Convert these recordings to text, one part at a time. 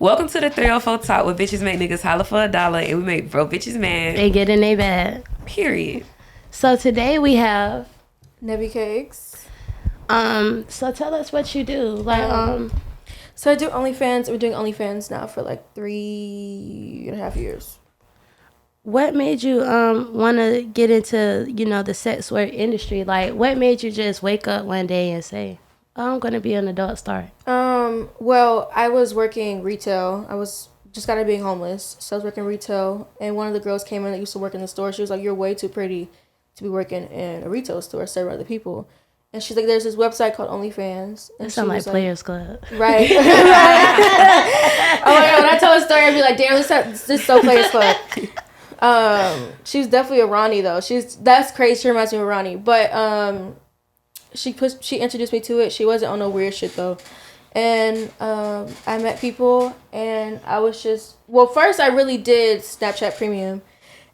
Welcome to the 304 Talk, where bitches make niggas holler for $1 and we make broke bitches mad. They get in their bag. Period. So today we have Nevvy Cakes. So tell us what you do. So I do OnlyFans. We're doing OnlyFans now for like 3.5 years. What made you want to get into, the sex work industry? Like, what made you just wake up one day and say, oh, I'm going to be an adult star? Well, I was working retail. I was just got out of being homeless. So I was working retail. And one of the girls came in that used to work in the store. She was like, you're way too pretty to be working in a retail store serving other people. And she's like, there's this website called Onlyfans. That sounds like Players Club. Right. Oh my God, when I tell a story, I'd be like, damn, this is so Players Club. She's definitely a Ronnie though. That's crazy. She reminds me of Ronnie. But she introduced me to it. She wasn't on no weird shit though. And I met people and I was first I really did Snapchat Premium.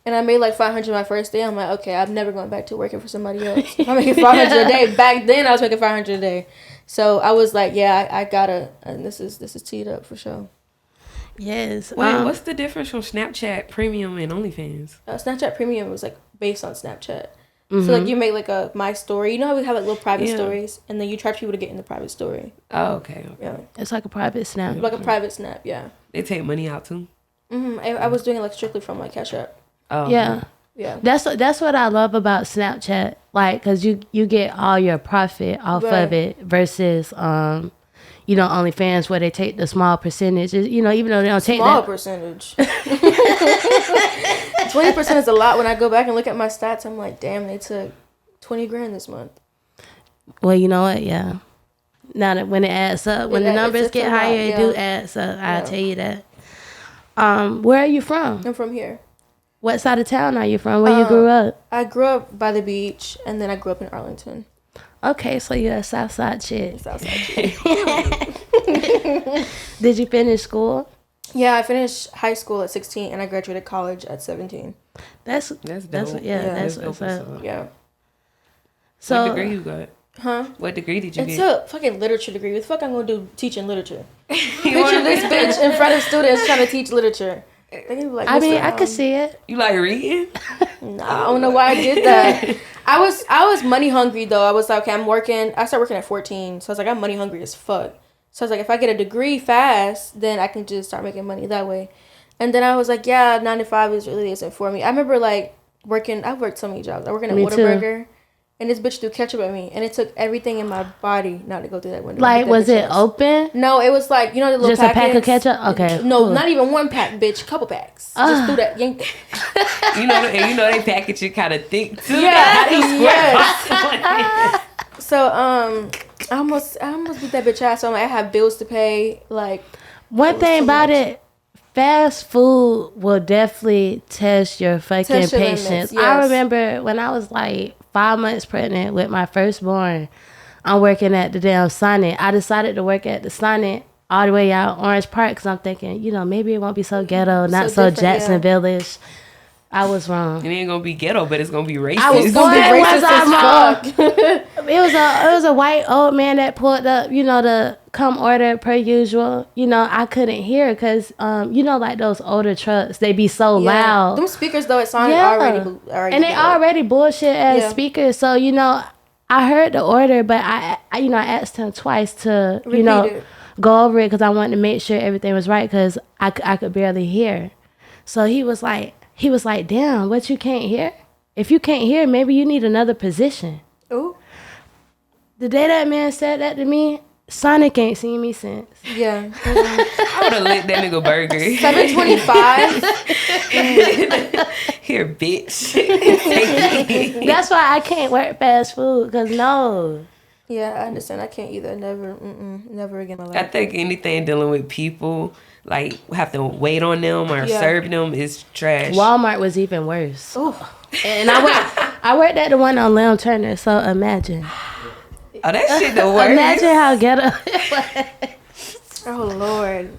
And I made like $500 my first day. I'm like, okay, I'm never going back to working for somebody else. If I'm making $500 a day. Back then I was making $500 a day. So I was like, yeah, I gotta, and this is teed up for sure. Yes. Wait, what's the difference from Snapchat Premium and OnlyFans? Snapchat Premium was like based on Snapchat. Mm-hmm. So like you make like a my story. You know how we have like little private stories, and then you charge people to get in the private story. Oh, okay. Yeah. It's like a private snap. Like a private snap, yeah. They take money out too? Mm-hmm. I was doing it like strictly from like Cash App. Oh. Yeah. Yeah. That's what I love about Snapchat. Like, cause you get all your profit off of it versus OnlyFans where they take the small percentages. Even though they don't take small that percentage. 20% is a lot. When I go back and look at my stats, I'm like, damn, they took $20,000 this month. Well, you know what? Yeah. Now that when it adds up, when the numbers get higher, it do add up. I'll tell you that. Where are you from? I'm from here. What side of town are you from? Where you grew up? I grew up by the beach, and then I grew up in Arlington. Okay, so you're a Southside chick. Southside chick. Did you finish school? Yeah, I finished high school at 16, and I graduated college at 17. That's dope. That's what's up. Yeah. So, what degree you got? Huh? What degree did you get? It's a fucking literature degree. What the fuck I'm gonna do teaching literature? Picture this bitch in front of students trying to teach literature. Like, I could see it. You like reading? Nah, I don't know why I did that. I was money hungry though. I was like, okay, I started working at 14. So I was like, I'm money hungry as fuck. So I was like, if I get a degree fast, then I can just start making money that way. And then I was like, yeah, 9 to 5 really isn't for me. I remember like I've worked so many jobs. I worked at Whataburger. And this bitch threw ketchup at me, and it took everything in my body not to go through that window. Like, was it open? No, it was like, the little just packets? A pack of ketchup? Okay. No, cool. Not even one pack, bitch. Couple packs. Just threw that. Yanked and they package it kind of thick too. Yeah. Yes. So I almost beat that bitch ass. So I have bills to pay. Like, one thing about it. Fast food will definitely test your fucking patience. Yes. I remember when I was like 5 months pregnant with my firstborn, I'm working at the damn Sonic. I decided to work at the Sonic all the way out Orange Park because I'm thinking, maybe it won't be so ghetto, not so Jacksonville-ish. I was wrong. It ain't gonna be ghetto, but it's gonna be racist. I was gonna be racist as fuck. It was a white old man that pulled up, to come order per usual. I couldn't hear because, like those older trucks, they be so loud. Them speakers though at Sonic already and they already bullshit as speakers. So I heard the order, but I asked him twice to go over it because I wanted to make sure everything was right because I could barely hear. So he was like, damn, what, you can't hear? If you can't hear, maybe you need another position. Ooh. The day that man said that to me, Sonic ain't seen me since. Yeah. I would have licked that nigga burger. $7.25. Here, bitch. That's why I can't work fast food, because no. Yeah, I understand. I can't either. Never again in my life. I think anything dealing with people, like, have to wait on them or serve them is trash. Walmart was even worse. Ooh. And I worked at the one on Lamb Turner, so imagine. Oh, that shit the worst. Imagine how ghetto it was. Oh, Lord.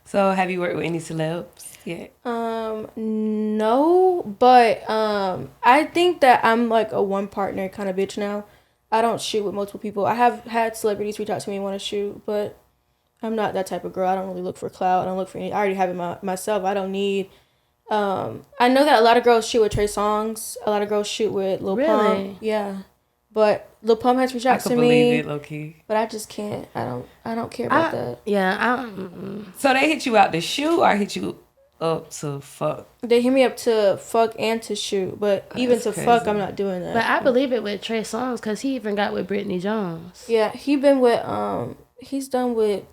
So, have you worked with any celebs yet? No, but I think that I'm like a one partner kind of bitch now. I don't shoot with multiple people. I have had celebrities reach out to me and want to shoot, but I'm not that type of girl. I don't really look for clout. I don't look for any. I already have it myself. I don't need. I know that a lot of girls shoot with Threesomes. A lot of girls shoot with Lil Pump. Yeah, but Lil Pump has reached out to me. I can believe it, low key. But I just can't. I don't care about that. Yeah. So they hit you out to shoot or hit you up to fuck? They hit me up to fuck and to shoot, but even to crazy. Fuck, I'm not doing that. But I believe it with Threesomes because he even got with Brittany Jones. Yeah, he been with he's done with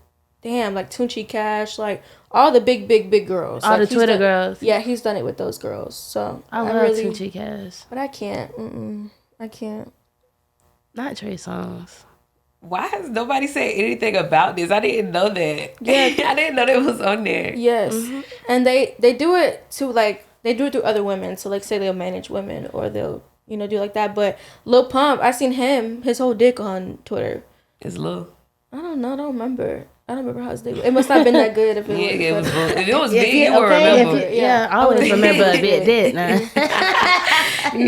like Tunchi Cash, like all the big girls. All like, the Twitter girls. Yeah, he's done it with those girls. So I love Tunchi Cash. But I can't. I can't. Not Threesomes. Why has nobody said anything about this? I didn't know that. Yeah, I didn't know that was on there. Yes, and they do it to like they do it to other women. So like say they'll manage women or they'll do like that. But Lil Pump, I seen his whole dick on Twitter. It's Lil. I don't know. I don't remember how his dick. It must not have been that good. If it was big, you will remember. I always remember a bit dick. Nah,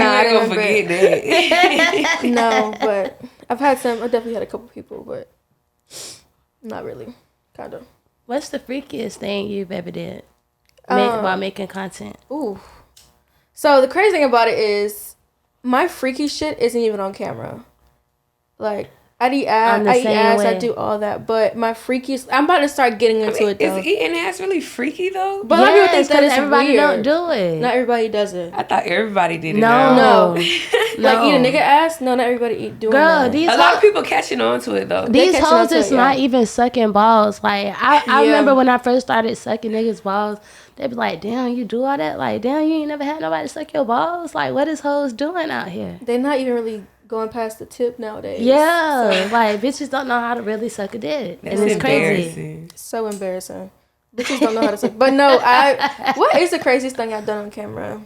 I don't forget that. No, but. I definitely had a couple people, but not really. Kind of. What's the freakiest thing you've ever did while making content? Ooh. So the crazy thing about it is my freaky shit isn't even on camera. Like, I eat ass, I do all that, but my freakiest... I'm about to start getting into it, though. Is eating ass really freaky, though? But a lot of people think that it's everybody weird. Don't do it. Not everybody does it. I thought everybody did it. No. Like, eat a nigga ass? No, not everybody doing that. A lot of people catching on to it, though. These hoes is not even sucking balls. Like, I remember when I first started sucking niggas' balls, they be like, damn, you do all that? Like, damn, you ain't never had nobody suck your balls? Like, what is hoes doing out here? They're not even really... going past the tip nowadays. Yeah, like bitches don't know how to really suck a dick. That's and it's crazy. So embarrassing. Bitches don't know how to suck. But no, what is the craziest thing I've done on camera?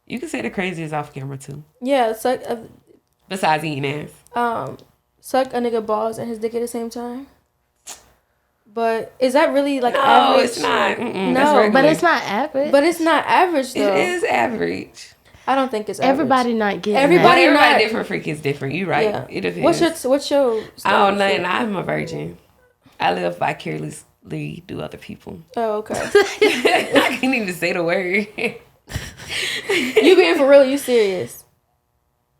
You can say the craziest off camera too. Yeah, suck. Besides eating ass. Suck a nigga balls and his dick at the same time. But is that really like no, average? No, it's not. No, but it's not average. But it's not average though. It is average. I don't think it's average. Everybody not getting everybody different. Freak is different. You right. Yeah. It depends. What's your I don't know. And I'm a virgin. I live vicariously through other people. Oh, okay. I can't even say the word. You being for real? You serious?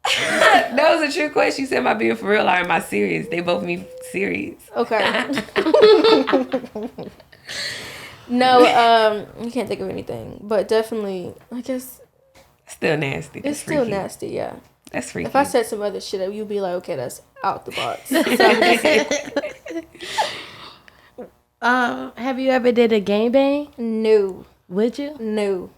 That was a true question. You said, am I being for real or am I serious? They both mean serious. Okay. No, you can't think of anything. But definitely, I guess... Still nasty. It's still nasty, yeah. That's freaky. If I said some other shit, you'd be like, okay, that's out the box. Have you ever did a gangbang? No. Would you? No.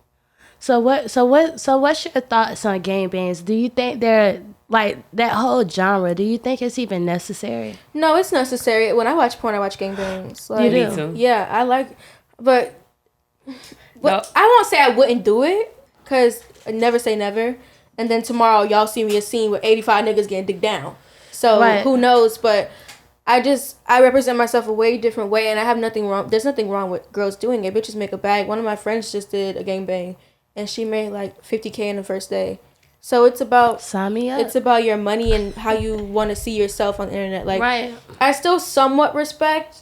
So what's your thoughts on gangbangs? Do you think they're like that whole genre? Do you think it's even necessary? No, it's necessary. When I watch porn, I watch gangbangs. Like, you do? Me too. Yeah, I like, but I won't say I wouldn't do it. Cause never say never, and then tomorrow y'all see me a scene with 85 niggas getting dick down. So Who knows? But I represent myself a way different way, and I have nothing wrong. There's nothing wrong with girls doing it. Bitches make a bag. One of my friends just did a gangbang, and she made like $50K in the first day. So it's about sign me up. It's about your money and how you want to see yourself on the internet. Like I still somewhat respect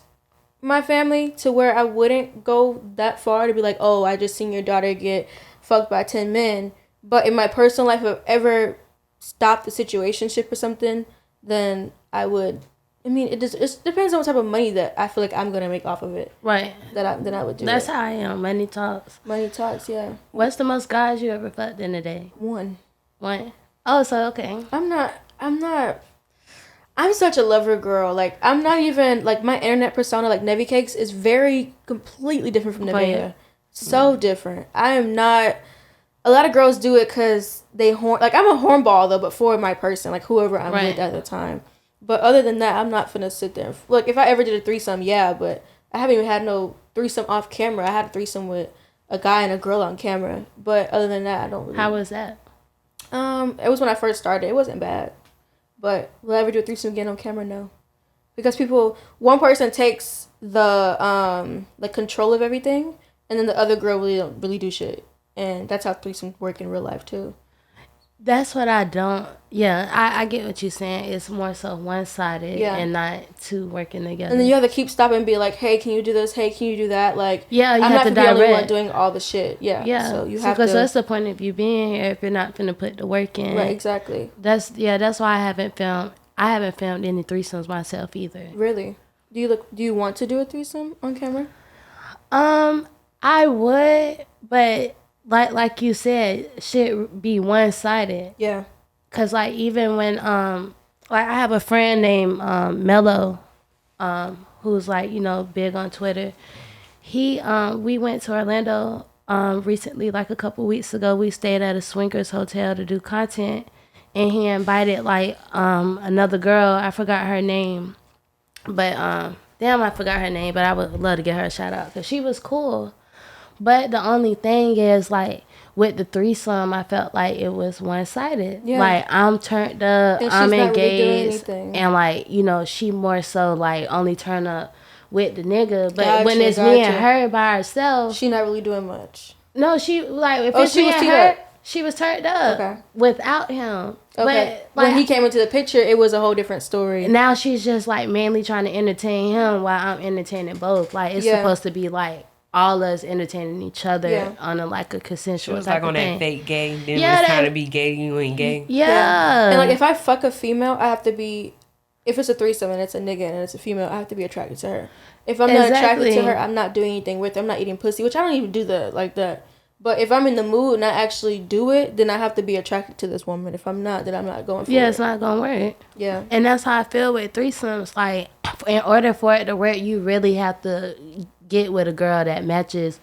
my family to where I wouldn't go that far to be like, oh, I just seen your daughter get fucked by 10 men, but in my personal life, if I ever stopped the situationship or something, then I would. I mean, it depends on what type of money that I feel like I'm gonna make off of it. Right. Then I would do. That's how I am. Money talks. Money talks. Yeah. What's the most guys you ever fucked in a day? One. Oh, so okay. I'm such a lover girl. Like I'm not even like my internet persona. Like Nevvy Cakes is completely different from Nevvy. So different. I am not. A lot of girls do it because they horn. Like I'm a hornball though, but for my person, like whoever I'm with at the time. But other than that, I'm not finna sit there. Like if I ever did a threesome, yeah, but I haven't even had no threesome off camera. I had a threesome with a guy and a girl on camera. But other than that, I don't really. How was that? It was when I first started. It wasn't bad. But will I ever do a threesome again on camera? No. Because one person takes the like control of everything. And then the other girl really don't really do shit. And that's how threesomes work in real life, too. That's what I don't. Yeah, I get what you're saying. It's more so one-sided and not two working together. And then you have to keep stopping and be like, hey, can you do this? Hey, can you do that? Like, yeah, you I'm have not to the only one direct. doing all the shit. Yeah. So you have to. Because what's the point of you being here if you're not finna put the work in? Right, exactly. That's why I haven't filmed any threesomes myself either. Really? Do you want to do a threesome on camera? I would, but like you said, shit be one-sided. Yeah. Cause like even when like I have a friend named Mello, who's like, you know, big on Twitter. He we went to Orlando recently, like a couple weeks ago. We stayed at a swingers hotel to do content, and he invited like another girl. I forgot her name, but I forgot her name. But I would love to get her a shout out because she was cool. But the only thing is, like, with the threesome, I felt like it was one-sided. Yeah. Like, I'm turned up, I'm engaged, really and, like, you know, she more so, like, only turn up with the nigga. But when it's me and her by herself... She not really doing much. No, she, like, if it's me and her, she was turned up without him. Okay. But, like, when he came into the picture, it was a whole different story. Now she's just, like, mainly trying to entertain him while I'm entertaining both. Like, it's supposed to be, like... all us entertaining each other on a like a consensual type of thing. It was like on that fake gay. Then it's trying to be gay, you ain't gay. Yeah. And like if I fuck a female, I have to be, if it's a threesome and it's a nigga and it's a female, I have to be attracted to her. If I'm not attracted to her, I'm not doing anything with her. I'm not eating pussy, which I don't even do that like that. But if I'm in the mood and I actually do it, then I have to be attracted to this woman. If I'm not, then I'm not going for it. Yeah, it's not going to work. Yeah. And that's how I feel with threesomes. Like, in order for it to work, you really have to get with a girl that matches,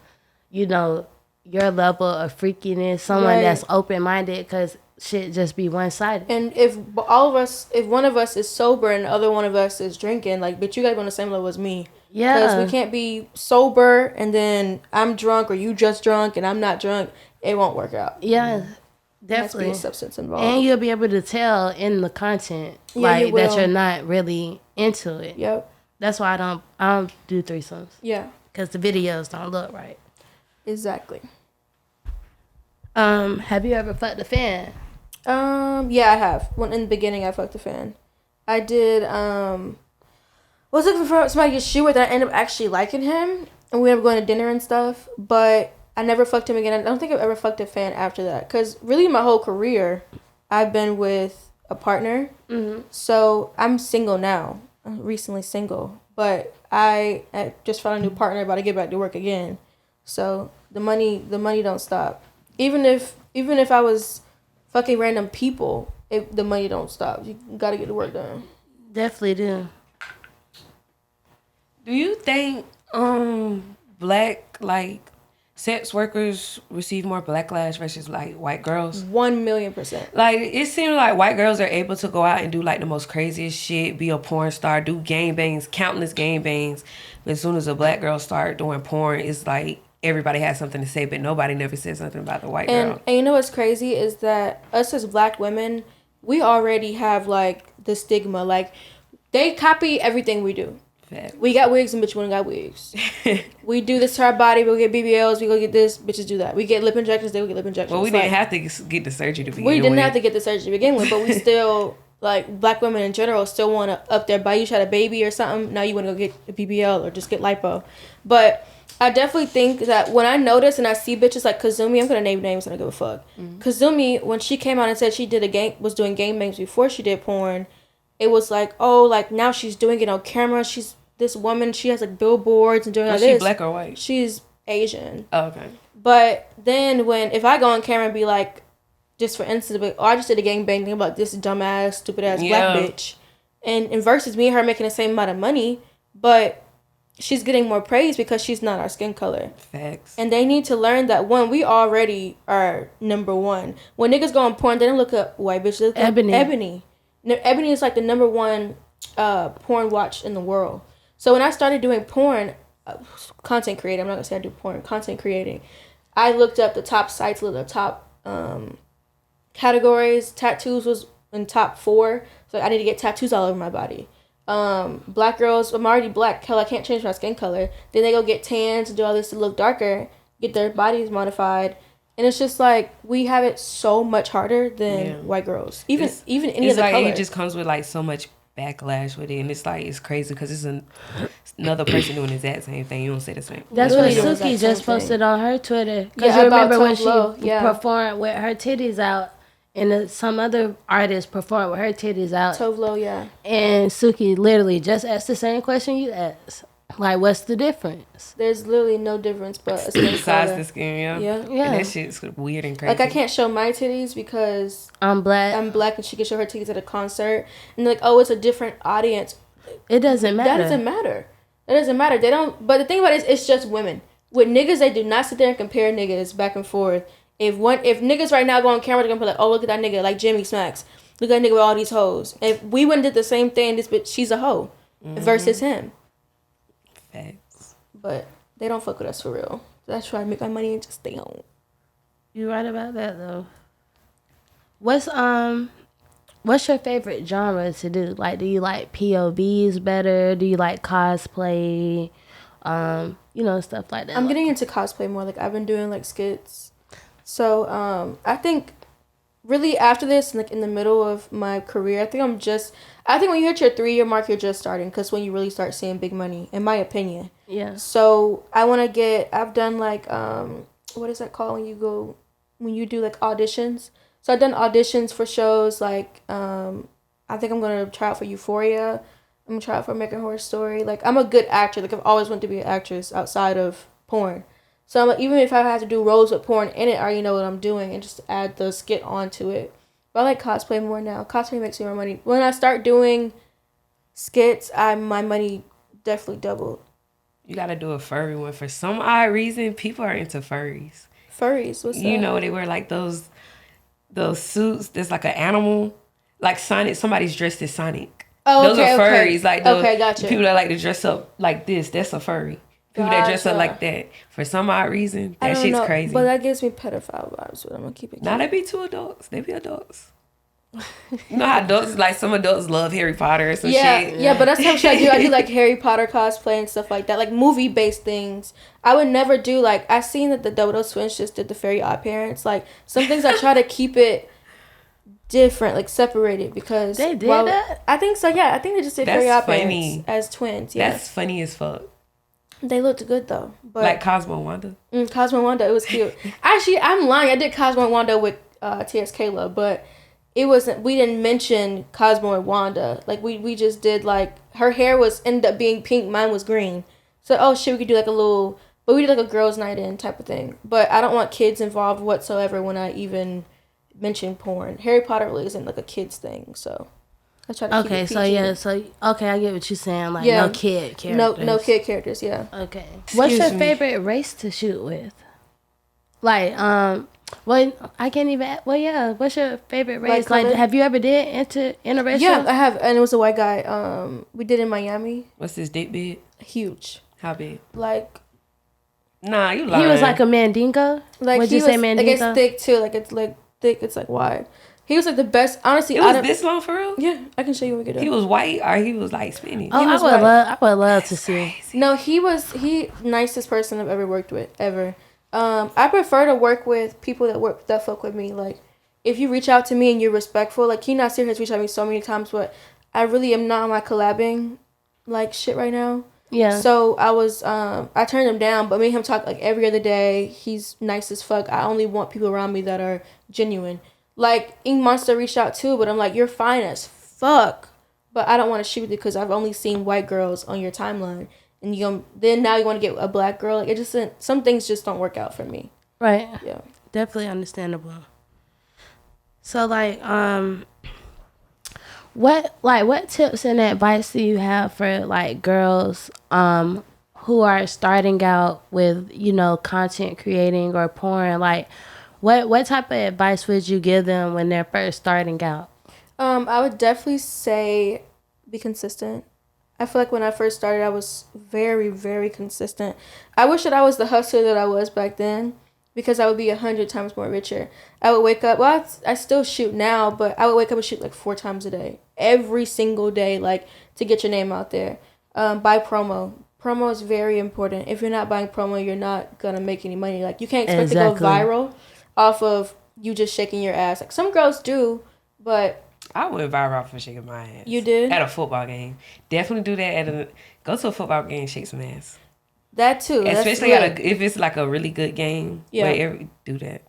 you know, your level of freakiness, someone that's open-minded, because shit just be one-sided. And if one of us is sober and the other one of us is drinking, like, bitch, you gotta be on the same level as me. Yeah. Because we can't be sober and then I'm drunk or you just drunk and I'm not drunk. It won't work out. Yeah, definitely. There has to be substance involved. And you'll be able to tell in the content, like, that you're not really into it. Yep. That's why I don't do threesomes. Yeah. Because the videos don't look right. Exactly. Have you ever fucked a fan? Yeah, I have. When in the beginning, I fucked a fan. I did. Was looking for somebody to get shit with, and I ended up actually liking him, and we ended up going to dinner and stuff. But I never fucked him again. I don't think I've ever fucked a fan after that. Cause really, my whole career, I've been with a partner. Mm-hmm. So I'm single now. I'm recently single, but I just found a new partner. About to get back to work again. So the money don't stop. Even if I was fucking random people, the money don't stop. You gotta get the work done. Definitely do. Do you think black like sex workers receive more backlash versus like white girls? 1,000,000%. Like it seems like white girls are able to go out and do like the most craziest shit, be a porn star, do gangbangs, countless gangbangs. But as soon as a black girl start doing porn, it's like everybody has something to say, but nobody never says something about the white girl. And you know what's crazy is that us as black women, we already have like the stigma. Like they copy everything we do. Fact. We got wigs and bitch we don't got wigs. We do this to our body. We get BBLs. We go get this. Bitches do that. We get lip injections. They will get lip injections. Well, we didn't have to get the surgery to begin with. We didn't have to get the surgery to begin with, but we still, like, black women in general still want to up their body. You had a baby or something. Now you want to go get a BBL or just get lipo. But I definitely think that when I notice and I see bitches like Kazumi, I'm going to name names. I don't give a fuck. Mm-hmm. Kazumi, when she came out and said she was doing gangbangs before she did porn, it was like, oh, like, now she's doing it on camera. She's this woman, she has like billboards and doing all this. Is she black or white? She's Asian. Oh, okay. But then if I go on camera and be like, just for instance, like, oh, I just did a gangbang thing about this dumbass, stupid ass black bitch. And versus me and her making the same amount of money, but she's getting more praise because she's not our skin color. Facts. And they need to learn that, one, we already are number one. When niggas go on porn, they don't look up white bitch, they look up Ebony. Ebony is like the number one porn watch in the world. So when I started doing porn, content creating, I'm not going to say I do porn, content creating, I looked up the top sites, looked up top categories. Tattoos was in top 4. So I need to get tattoos all over my body. Black girls, I'm already black. Hell, I can't change my skin color. Then they go get tans and do all this to look darker, get their bodies modified. And it's just like we have it so much harder than white girls. Even any of the like color. it just comes with like so much backlash with it, and it's like it's crazy because it's another person doing the exact same thing. You don't say the same. That's what Suki just posted on her Twitter. Because you remember when she performed with her titties out, and some other artist performed with her titties out. Tove Lo, yeah. And Suki literally just asked the same question you asked. Like, what's the difference? There's literally no difference but besides the skin, yeah. And that shit's weird and crazy. Like, I can't show my titties because I'm black, and she can show her titties at a concert. And like, oh, it's a different audience. It doesn't matter. That doesn't matter. It doesn't matter. They don't. But the thing about it is, it's just women. With niggas, they do not sit there and compare niggas back and forth. If niggas right now go on camera, they're gonna be like, oh, look at that nigga, like Jimmy Smacks. Look at that nigga with all these hoes. If we wouldn't did the same thing, this bitch, she's a hoe versus him. Facts. But they don't fuck with us for real. So I try to make my money and just stay home. You right about that though. What's your favorite genre to do? Like, do you like POVs better? Do you like cosplay? Stuff like that. I'm getting into cosplay more. Like, I've been doing like skits. So I think really after this, like in the middle of my career, I think when you hit your 3-year mark, you're just starting, because when you really start seeing big money, in my opinion. Yeah. So I've done like, what is that called when you do like auditions? So I've done auditions for shows like, I think I'm going to try out for Euphoria. I'm going to try out for American Horror Story. Like, I'm a good actor. Like, I've always wanted to be an actress outside of porn. So even if I have to do roles with porn in it, I already know what I'm doing and just add the skit onto it. But I like cosplay more now. Cosplay makes me more money. When I start doing skits, my money definitely doubled. You gotta do a furry one. For some odd reason, people are into furries. Furries? What's that? You know, they wear like those suits that's like an animal. Like Sonic, somebody's dressed as Sonic. Oh, those are furries. Like gotcha. People that like to dress up like this, that's a furry. People that dress up like that. For some odd reason, that shit's crazy. But that gives me pedophile vibes, but I'm gonna keep it. Nah, they be two adults. They be adults. You know how adults, like some adults love Harry Potter or some shit. Yeah, but that's how shit I do. I do like Harry Potter cosplay and stuff like that, like movie based things. I would never do like, I seen that the Dodo Twins just did the Fairy Odd Parents. Like, some things I try to keep it different, like separated, because they did that. I think so. Yeah, I think they just did Fairy Odd Parents as twins. Yeah, that's funny as fuck. They looked good though. But like Cosmo and Wanda. Cosmo and Wanda, it was cute. Actually, I'm lying. I did Cosmo and Wanda with T.S. Kayla, but it wasn't. We didn't mention Cosmo and Wanda. Like we just did like her hair ended up being pink. Mine was green. So we could do like a little. But we did like a girls' night in type of thing. But I don't want kids involved whatsoever when I even mention porn. Harry Potter really isn't like a kids thing, so. I try to keep it PG. I get what you're saying. Like, no kid characters. No kid characters, yeah. Okay. What's your favorite race to shoot with? Like, I can't even. Well, yeah. What's your favorite race? Like, have you ever did interracial? Yeah, I have, and it was a white guy. We did in Miami. What's his dick big? Huge. How big? Like. Nah, you lying. He was like a mandingo. Like, would you say mandingo? Like, it's thick too. Like, it's like thick. It's like wide. He was like the best. Honestly, it was this long for real. Yeah, I can show you what we could do. He was white or he was like skinny. Oh, I would love to see. No, he nicest person I've ever worked with ever. I prefer to work with people that fuck with me. Like, if you reach out to me and you're respectful, like he not serious. Reached out to me so many times, but I really am not on my collabing like shit right now. Yeah. So I turned him down, but me and him talk like every other day. He's nice as fuck. I only want people around me that are genuine. Like, Ink Monster reached out too, but I'm like, you're fine as fuck. But I don't want to shoot you because I've only seen white girls on your timeline. And now you want to get a black girl. Like, it just, some things just don't work out for me. Right. Yeah. Definitely understandable. So, like, what tips and advice do you have for, like, girls who are starting out with, content creating or porn? Like, What type of advice would you give them when they're first starting out? I would definitely say be consistent. I feel like when I first started, I was very, very consistent. I wish that I was the hustler that I was back then, because I would be 100 times more richer. I would wake up, I still shoot now, but I would wake up and shoot like 4 times a day. Every single day, like, to get your name out there. Buy promo. Promo is very important. If you're not buying promo, you're not going to make any money. Like, you can't expect to go viral off of you just shaking your ass. Like some girls do, but I went viral for shaking my ass. You did? At a football game. Definitely do that go to a football game and shake some ass. That too. Especially if it's like a really good game. Yeah. Do that.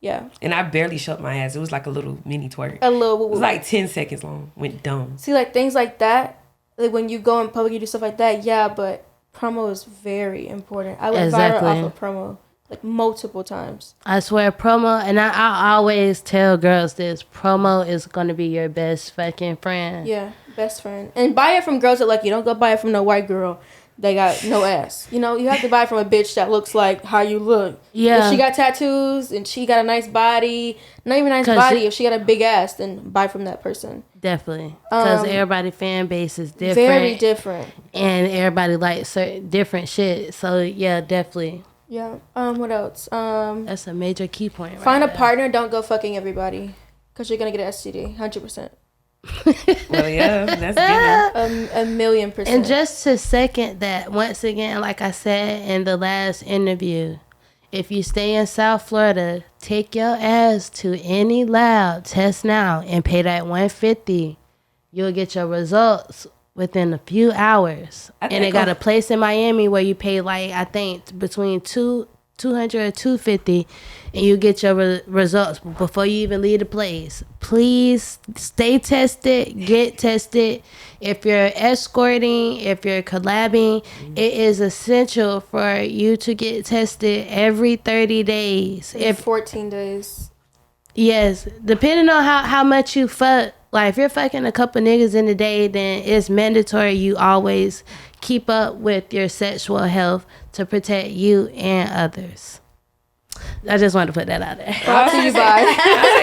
Yeah. And I barely shook my ass. It was like a little mini twerk. A little. It was like 10 seconds long. Went dumb. See, like things like that, like when you go in public, you do stuff like that. Yeah, but promo is very important. I went viral off of promo like multiple times. I swear, promo, and I always tell girls this: promo is gonna be your best fucking friend. Yeah, best friend. And buy it from girls that like you. Don't go buy it from no white girl. They got no ass. You know, you have to buy from a bitch that looks like how you look. Yeah. If she got tattoos and she got a nice body, not even a nice body, if she got a big ass, then buy from that person. Definitely. Because everybody fan base is different. Very different. And everybody likes certain different shit. So, yeah, definitely. Yeah. What else? That's a major key point. Find a partner. Don't go fucking everybody. Because you're going to get an STD. 100%. Well, yeah, that's given. A million %. And just to second that, once again, like I said in the last interview, if you stay in South Florida, take your ass to any lab, test now, and pay that $150. You'll get your results within a few hours. And they got a place in Miami where you pay like I think between $200 or $250, and you get your results before you even leave the place. Please stay tested, get tested. If you're escorting, if you're collabing, it is essential for you to get tested every 30 days. 14 days. Yes, depending on how much you fuck. Like if you're fucking a couple niggas in a day, then it's mandatory you always keep up with your sexual health to protect you and others. I just wanted to put that out there. Brought to you by. I was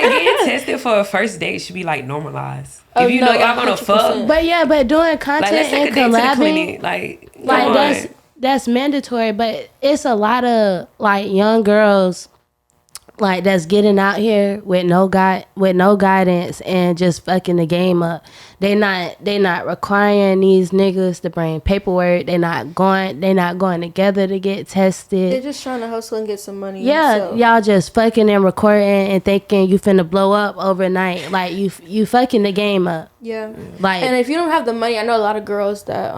like, getting tested for a first date should be like normalized. If you know y'all gonna 100%. fuck. But doing content and collabing, like that's mandatory. But it's a lot of like young girls like that's getting out here with no guidance and just fucking the game up. They not requiring these niggas to bring paperwork. They not going together to get tested. They're just trying to hustle and get some money. Yeah, so. y'all just fucking and recording and thinking you finna blow up overnight. Like you fucking the game up. Yeah. Like, and if you don't have the money, I know a lot of girls that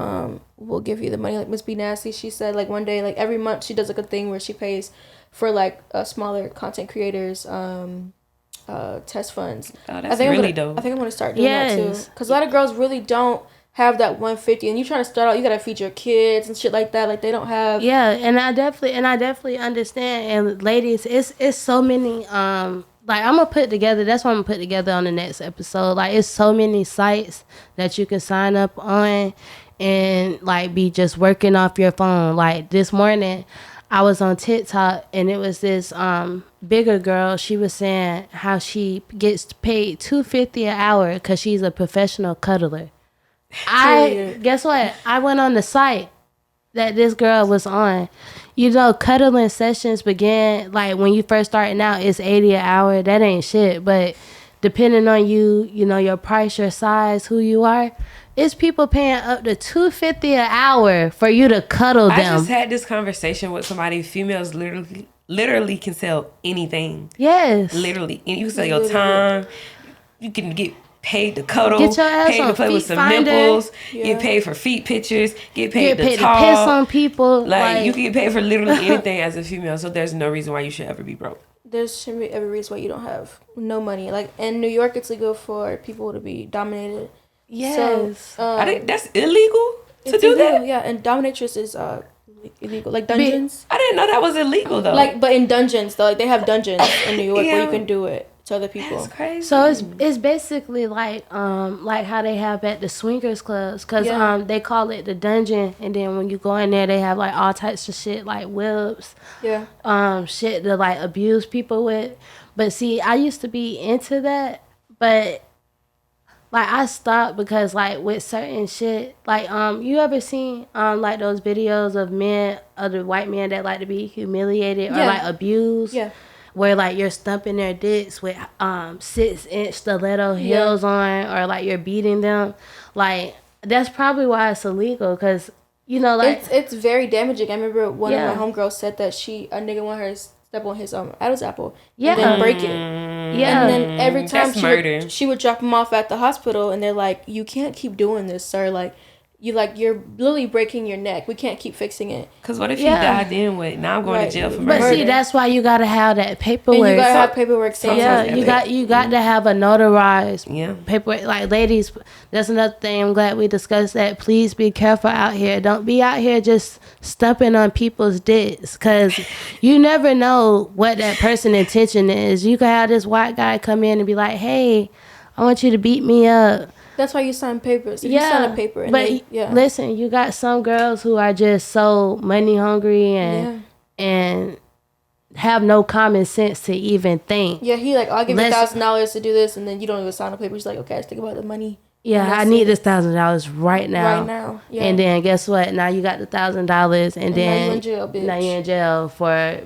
will give you the money. Like Miss B Nasty, she said like one day, like every month she does like a thing where she pays for like smaller content creators test funds. Oh, that's really dope. I think I'm gonna start doing that too, because a lot of girls really don't have that 150, and you trying to start out, you gotta feed your kids and shit like that. Like they don't have. Yeah, and I definitely understand. And ladies, it's so many like I'm gonna put together. That's what I'm gonna put together on the next episode. Like it's so many sites that you can sign up on and like be just working off your phone. Like this morning, I was on TikTok and it was this bigger girl. She was saying how she gets paid $250 an hour because she's a professional cuddler. Guess what? I went on the site that this girl was on. You know, cuddling sessions begin like when you first starting out. It's $80 an hour. That ain't shit. But depending on you know your price, your size, who you are. It's people paying up to $250 an hour for you to cuddle them. I just had this conversation with somebody. Females literally can sell anything. Yes. Literally. And you can sell your time. You can get paid to cuddle. Get your ass paid on to play with some Finder. nipples. Yeah. Get paid for feet pictures. Get paid to to talk. piss on people. Like you can get paid for literally anything as a female. So there's no reason why you should ever be broke. There shouldn't be every reason why you don't have no money. Like in New York, it's legal for people to be dominated. Yes. So, I think that's illegal to do illegal, that. Yeah, and dominatrix is illegal. Like dungeons. I didn't know that was illegal though. Like, but in dungeons though, like they have dungeons in New York where you can do it to other people. That's crazy. So it's basically like how they have at the swingers clubs, cause they call it the dungeon, and then when you go in there, they have like all types of shit like whips, shit to like abuse people with. But see, I used to be into that, but like I stopped because like with certain shit, like you ever seen like those videos of other white men that like to be humiliated or like abused? Yeah. Where like you're stumping their dicks with 6-inch stiletto heels on, or like you're beating them. Like that's probably why it's illegal, because you know like it's very damaging. I remember one of my homegirls said that a nigga wanted her step on his Adam's apple, Yeah. and then break it. Yeah. And then every time That's she would drop him off at the hospital, and they're like, "You can't keep doing this, sir. Like, you're literally breaking your neck. We can't keep fixing it." Because what if he died then with, now I'm going to jail for murder. But see, that's why you gotta have that paperwork. And you gotta have paperwork saying you got to have a notarized paperwork. Like, ladies, that's another thing. I'm glad we discussed that. Please be careful out here. Don't be out here just stumping on people's dicks, because you never know what that person's intention is. You could have this white guy come in and be like, "Hey, I want you to beat me up." That's why you sign papers. If you sign a paper. And listen, you got some girls who are just so money hungry and have no common sense to even think. Yeah, he like, I'll give you $1,000 to do this, and then you don't even sign a paper. He's like, okay, let's think about the money. Yeah, I need this $1,000 right now. Right now. Yeah. And then guess what? Now you got the $1,000, and then now you're in jail, bitch. Now you're in jail for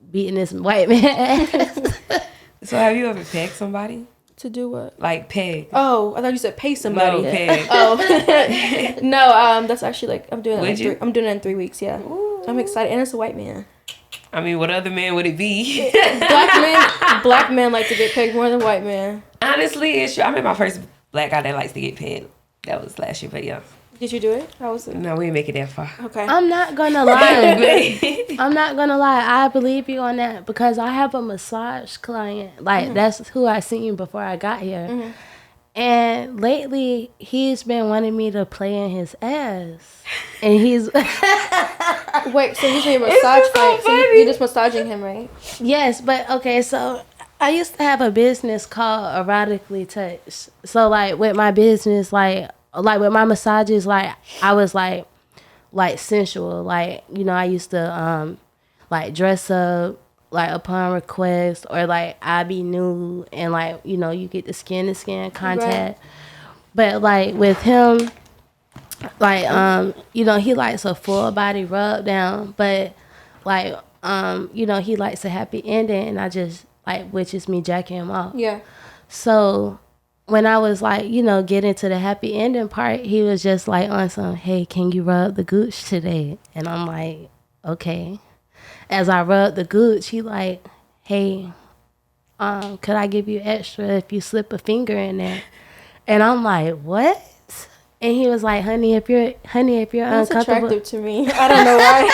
beating this white man. So have you ever pegged somebody? To do what? Like peg. Oh, I thought you said pay somebody. No, peg. Oh. No, that's actually like, I'm doing it. I'm doing it in 3 weeks, yeah. Ooh. I'm excited. And it's a white man. I mean, what other man would it be? Black men like to get pegged more than white men. Honestly, it's true. I met my first black guy that likes to get pegged. That was last year, but yeah. Did you do it? How was it? No, we didn't make it that far. Okay. I'm not gonna lie. I'm not gonna lie. I believe you on that, because I have a massage client. Like, that's who I seen before I got here. Mm-hmm. And lately, he's been wanting me to play in his ass. And he's... Wait, so he's your massage client. So you're just massaging him, right? Yes, but okay, so I used to have a business called Erotically Touch. So, like, with my business, like with my massages, like, I was like sensual. Like, you know, I used to like dress up like upon request, or like I be nude, and like, you know, you get the skin to skin contact. Right. But like with him, like you know, he likes a full body rub down, but like you know, he likes a happy ending, and I just like, which is me jacking him off. Yeah. So when I was like, you know, getting to the happy ending part, he was just like on some, "Hey, can you rub the gooch today?" And I'm like, okay. As I rub the gooch, he like, "Hey, could I give you extra if you slip a finger in there?" And I'm like, "What?" And he was like, honey, if you're That's uncomfortable." attractive to me. I don't know why.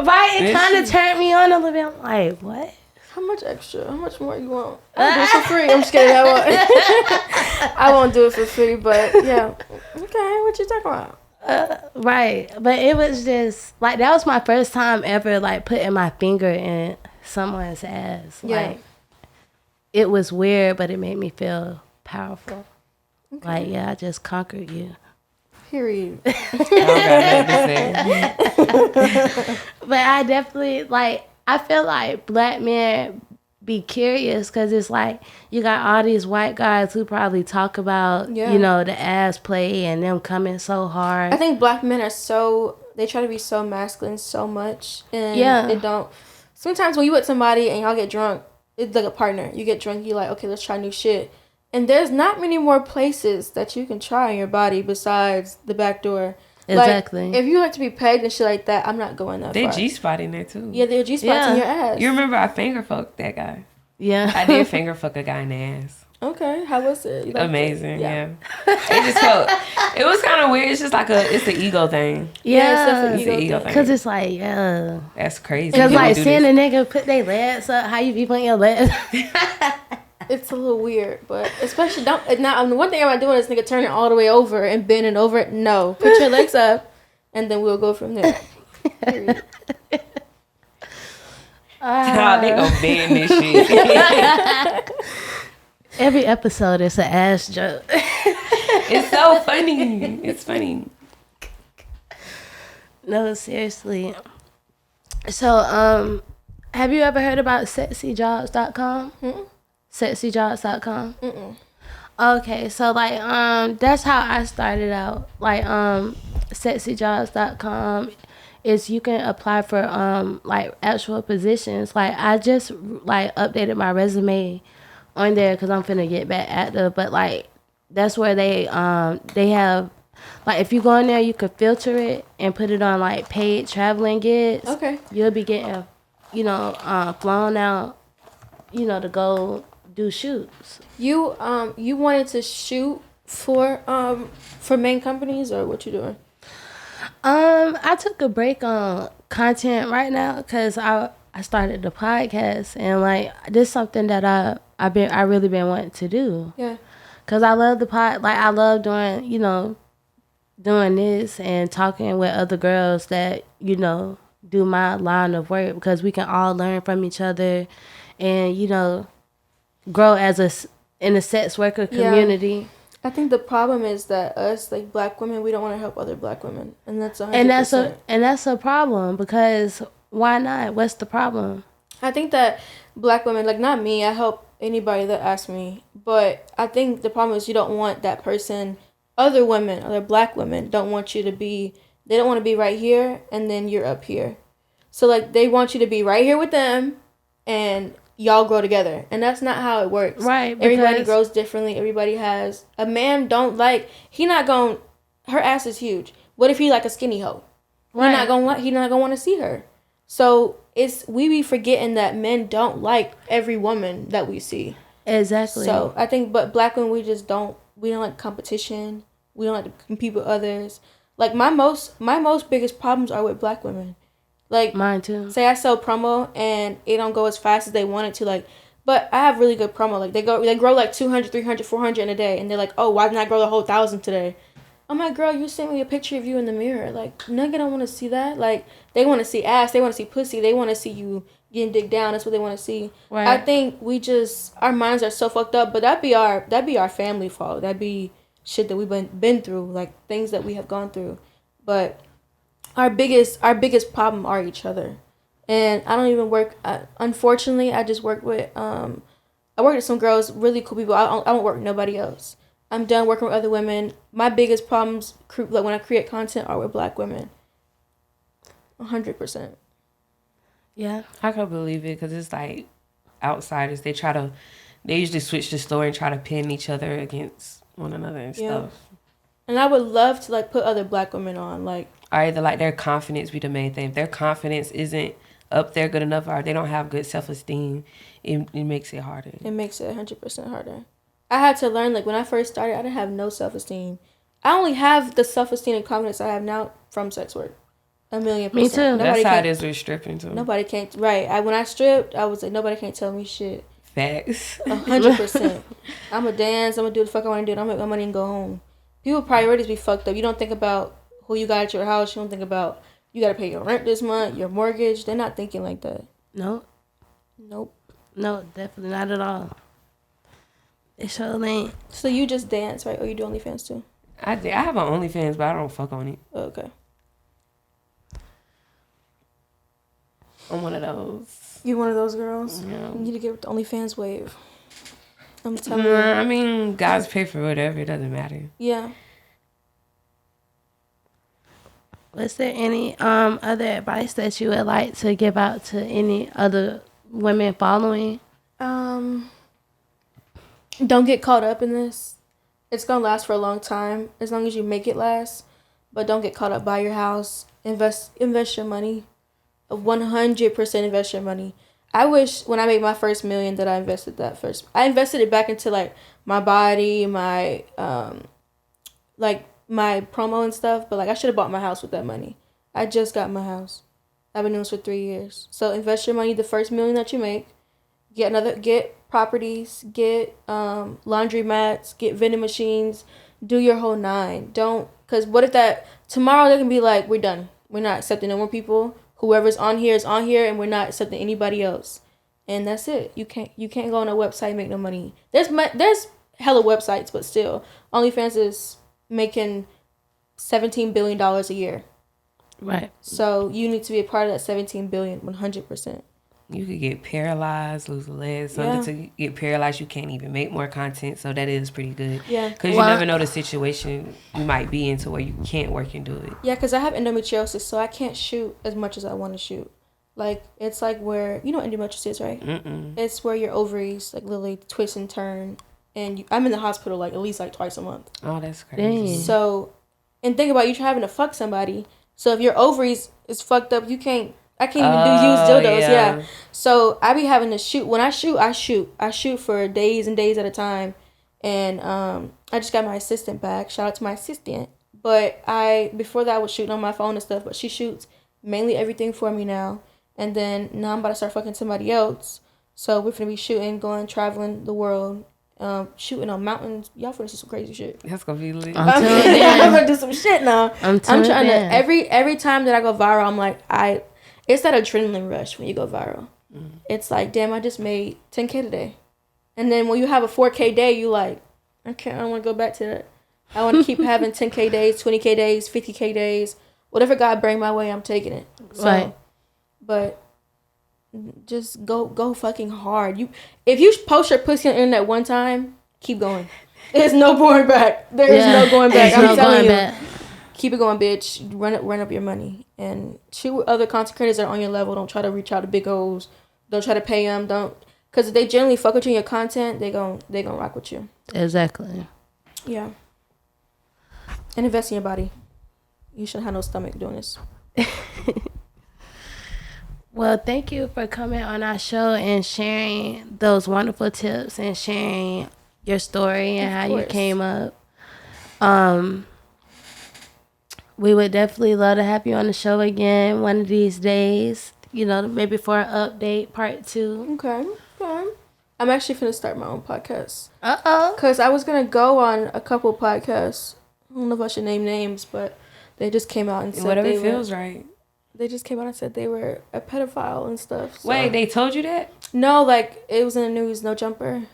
Right? It kind of turned me on a little bit. I'm like, what? How much extra? How much more you want? I'll do it for free. I'm just kidding. I won't do it for free, but yeah. Okay, what you talking about? Right. But it was just, like, that was my first time ever, like, putting my finger in someone's ass. Yeah. Like, it was weird, but it made me feel powerful. Okay. Like, yeah, I just conquered you. Period. But I definitely, like, I feel like black men be curious, because it's like you got all these white guys who probably talk about, you know, the ass play and them coming so hard. I think black men are they try to be so masculine so much, and they don't. Sometimes when you with somebody and y'all get drunk, it's like a partner. You get drunk, you're like, okay, let's try new shit. And there's not many more places that you can try in your body besides the back door. Exactly. Like, if you like to be pegged and shit like that, I'm not going that far. They G-spot in there too. Yeah, they're G-spots in your ass. You remember I finger fucked that guy? Yeah. I did finger fuck a guy in the ass. Okay, how was it? Amazing, yeah. It just felt, it was kind of weird. It's just like it's an ego thing. Yeah, it's an ego thing. Because it's like, yeah. That's crazy. Because like seeing a nigga put their legs up, how you be putting your legs? It's a little weird, but especially one thing I'm not doing is nigga turning all the way over and bending over. No, put your legs up, and then we'll go from there. Period. They gonna ban this shit. Every episode is an ass joke. It's so funny. It's funny. No, seriously. So, have you ever heard about sexyjobs.com? Sexyjobs.com? Mm-mm. Okay, so like that's how I started out. Like sexyjobs.com is you can apply for like actual positions. Like I just like updated my resume on there because I'm finna get back active. But like that's where they have, like if you go in there, you could filter it and put it on like paid traveling gigs. Okay. You'll be getting flown out, to go do shoots. You wanted to shoot for main companies, or what you doing? I took a break on content right now because I started the podcast, and like this is something that I really been wanting to do. Yeah. Cause I love the pod, like I love doing doing this and talking with other girls that do my line of work, because we can all learn from each other, and grow in a sex worker community. Yeah. I think the problem is that us, like black women, we don't want to help other black women, and that's 100%. And that's a problem, because why not? What's the problem? I think that black women, like not me, I help anybody that asks me, but I think the problem is you don't want that person. Other women, other black women, don't want you to be. They don't want to be right here, and then you're up here. So like they want you to be right here with them, and y'all grow together, and that's not how it works. Right. Everybody grows differently. Everybody has a man. He not going. Her ass is huge. What if he like a skinny hoe? Right. He not gonna want to see her. So we be forgetting that men don't like every woman that we see. Exactly. So I think, but black women, we don't like competition. We don't like to compete with others. Like my most biggest problems are with black women. Like mine too. Say I sell promo and it don't go as fast as they want it to, like, but I have really good promo. Like they grow like 200, 300, 400 in a day, and they're like, oh, why didn't I grow the whole 1,000 today? I'm like, girl, you sent me a picture of you in the mirror. Like, nigga don't want to see that. Like, they want to see ass, they want to see pussy, they want to see you getting dick down. That's what they want to see. Right. I think our minds are so fucked up, but that'd be our family fault. That'd be shit that we've been through, like things that we have gone through. But our biggest problem are each other. And I don't even work. Unfortunately, I just work with. I work with some girls, really cool people. I don't work with nobody else. I'm done working with other women. My biggest problems, like when I create content, are with black women. 100%. Yeah, I can believe it, because it's like outsiders. They usually switch the story and try to pin each other against one another and stuff. And I would love to like put other black women on, like. Or either like their confidence be the main thing. If their confidence isn't up there good enough, or they don't have good self-esteem, it makes it harder. It makes it 100% harder. I had to learn, like when I first started, I didn't have no self-esteem. I only have the self-esteem and confidence I have now from sex work. 1,000,000%. Me too. That's how it is with stripping too. Nobody can't. Right. When I stripped, I was like, nobody can't tell me shit. Facts. 100%. I'm gonna dance. I'm gonna do the fuck I want to do. I'm gonna make my money and go home. People priorities be fucked up. You don't think about who you got at your house. You don't think about you got to pay your rent this month, your mortgage. They're not thinking like that. Nope. No, definitely not at all. It sure ain't. So you just dance, right? Or you do OnlyFans too? I have an OnlyFans, but I don't fuck on it. Okay. I'm one of those. You one of those girls? Yeah. You need to get with the OnlyFans wave. I'm telling you. I mean, guys pay for whatever. It doesn't matter. Yeah. Was there any other advice that you would like to give out to any other women following? Don't get caught up in this. It's gonna last for a long time, as long as you make it last. But don't get caught up by your house. Invest your money. 100% invest your money. I wish when I made my first $1 million that I invested that first. I invested it back into like my body, my like my promo and stuff. But like I should have bought my house with that money. I just got my house. I've been doing this for 3 years. So invest your money. The first $1 million that you make, get properties, get laundry mats, get vending machines. Do your whole 9. Don't, because what if that tomorrow they can be like, we're done. We're not accepting no more people. Whoever's on here is on here, and we're not accepting anybody else. And that's it. You can't go on a website and make no money. There's hella websites, but still, OnlyFans is making $17 billion a year. Right. So you need to be a part of that 17 billion, 100%. You could get paralyzed, lose a leg, something to get paralyzed. You can't even make more content, so that is pretty good. Yeah. Because you never know the situation you might be in to where you can't work and do it. Yeah, because I have endometriosis, so I can't shoot as much as I want to shoot. Like, it's like where, you know what endometriosis is, right? Mm-mm. It's where your ovaries, like, literally twist and turn. And I'm in the hospital, like, at least, like, twice a month. Oh, that's crazy. Dang. So, and think about you having to fuck somebody. So if your ovaries is fucked up, you can't I can't even use dildos. Yeah. So I be having to shoot. When I shoot, I shoot for days and days at a time. And I just got my assistant back. Shout out to my assistant. But before that I was shooting on my phone and stuff. But she shoots mainly everything for me now. And then now I'm about to start fucking somebody else. So we're gonna be shooting, traveling the world, shooting on mountains. Y'all finna see some crazy shit. That's gonna be lit. I'm gonna do some shit now. I'm trying to every time that I go viral, I'm like it's that adrenaline rush when you go viral. It's like, damn, I just made 10K today. And then when you have a 4K day, you like, I don't want to go back to that. I want to keep having 10K days, 20K days, 50K days. Whatever God bring my way, I'm taking it. So, right. But just go fucking hard. If you post your pussy on the internet one time, keep going. There's no going back. There's no going back. I'm telling you. Keep it going, bitch. Run up your money. And shoot with other content creators that are on your level. Don't try to reach out to big O's. Don't try to pay them. Because if they generally fuck with you in your content, they gon' rock with you. Exactly. Yeah. And invest in your body. You shouldn't have no stomach doing this. Well, thank you for coming on our show and sharing those wonderful tips and sharing your story and how you came up. We would definitely love to have you on the show again one of these days. You know, maybe for an update, part 2. Okay. I'm actually finna start my own podcast. Uh-oh. Because I was going to go on a couple podcasts. I don't know if I should name names, but they just came out and said whatever feels right. They just came out and said they were a pedophile and stuff. So. Wait, they told you that? No, like, it was in the news, no jumper.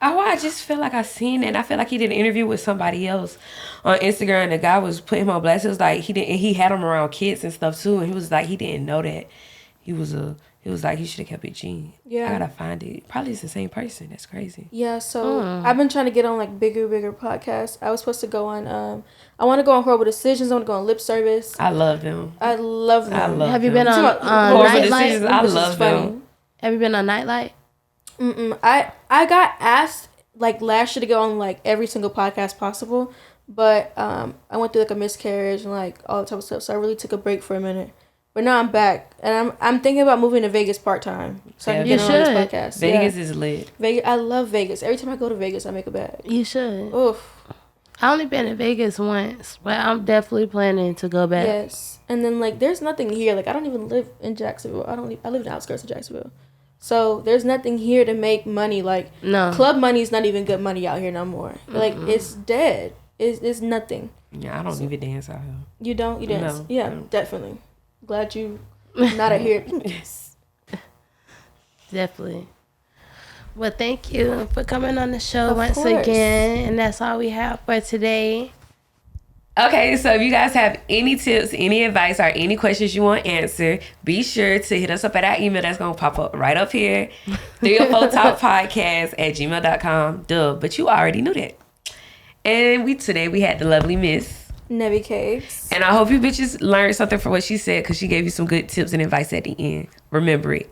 Oh, I just feel like I seen it. And I feel like he did an interview with somebody else on Instagram. And the guy was putting him on blast. It was like he had him around kids and stuff too. And he was like, he didn't know that he was like, he should have kept it G. Yeah. I gotta find it. Probably it's the same person. That's crazy. Yeah, so I've been trying to get on like bigger podcasts. I was supposed to go on I want to go on Horrible Decisions. I want to go on Lip Service. I love them. I love them. Have you been on Nightlight? I love them. Have you been on Nightlight? I got asked like last year to go on like every single podcast possible, but I went through like a miscarriage and like all the type of stuff, so I really took a break for a minute. But now I'm back, and I'm thinking about moving to Vegas part time, so I can get on this podcast. Vegas is lit. Vegas, I love Vegas. Every time I go to Vegas, I make a bag. You should. Oof. I only been in Vegas once, but I'm definitely planning to go back. Yes, and then like there's nothing here. Like I don't even live in Jacksonville. I live in the outskirts of Jacksonville. So there's nothing here to make money. Like club money is not even good money out here no more. Mm-hmm. Like it's dead. It's nothing. Yeah, I don't even dance out here. You don't? You dance? No, yeah, definitely. Glad you not out here. Yes. Definitely. Well, thank you for coming on the show once again. And that's all we have for today. Okay, so if you guys have any tips, any advice, or any questions you want answered, be sure to hit us up at our email that's going to pop up right up here, 304talkpodcast@gmail.com. Duh, but you already knew that. And today we had the lovely Miss Nevvy Cakes. And I hope you bitches learned something from what she said, because she gave you some good tips and advice at the end. Remember it.